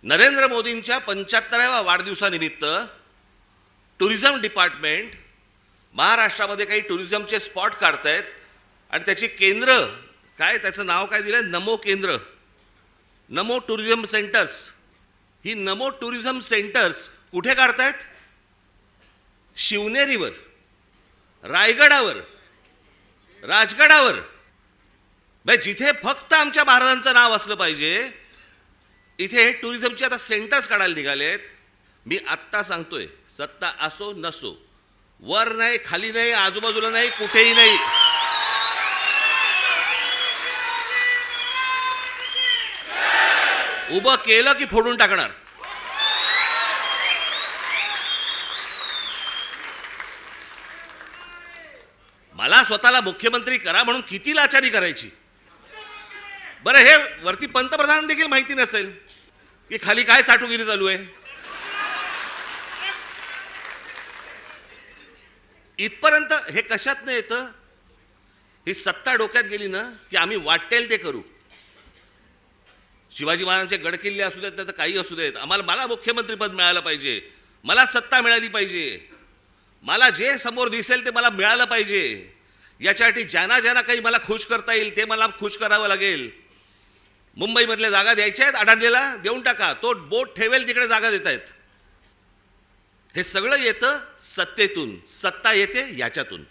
नरेंद्र मोदींच्या 75व्या वाढदिवसानिमित्त tourism department महाराष्ट्रामध्ये काही टुरिझमचे स्पॉट काढतायत आणि त्याची केंद्र काय त्याचं नाव काय दिलं नमो केंद्र, नमो टुरिझम सेंटर्स. ही नमो टुरिझम सेंटर्स कुठे काढतायत? शिवनेरीवर, रायगडावर, राजगडावर. भाई जिथे फक्त आमच्या महाराजांचं नाव असलं पाहिजे इथे हे टुरिझमचे आता सेंटर्स काढायला निघालेत. मी आत्ता सांगतोय, सत्ता असो नसो, वर नाही, खाली नाही, आजूबाजूला नाही, कुठेही नाही. उभं केलं की फोडून टाकणार. मला स्वतःला मुख्यमंत्री करा म्हणून किती लाचारी करायची. बरं, हे वरती पंतप्रधान देखील माहिती नसेल की खाली काय चाटुगिरी चालू आहे. इथपर्यंत हे कशात नाही येतं. ही सत्ता डोक्यात गेली ना की आम्ही वाटेल ते करू. शिवाजी महाराजांचे गडकिल्ले असू देत, तर काही असू देत, मला मुख्यमंत्रीपद मिळालं पाहिजे, मला सत्ता मिळाली पाहिजे, मला जे समोर दिसेल ते मला मिळालं पाहिजे. याच्यासाठी ज्यांना ज्यांना काही मला खुश करता येईल ते मला खुश करावं लागेल. मुंबईमधल्या जागा द्यायच्या आहेत, अडाणीला देऊन टाका, तो बोट ठेवेल तिकडे जागा देत आहेत. हे सगळं येतं सत्तेतून, सत्ता येते याच्यातून.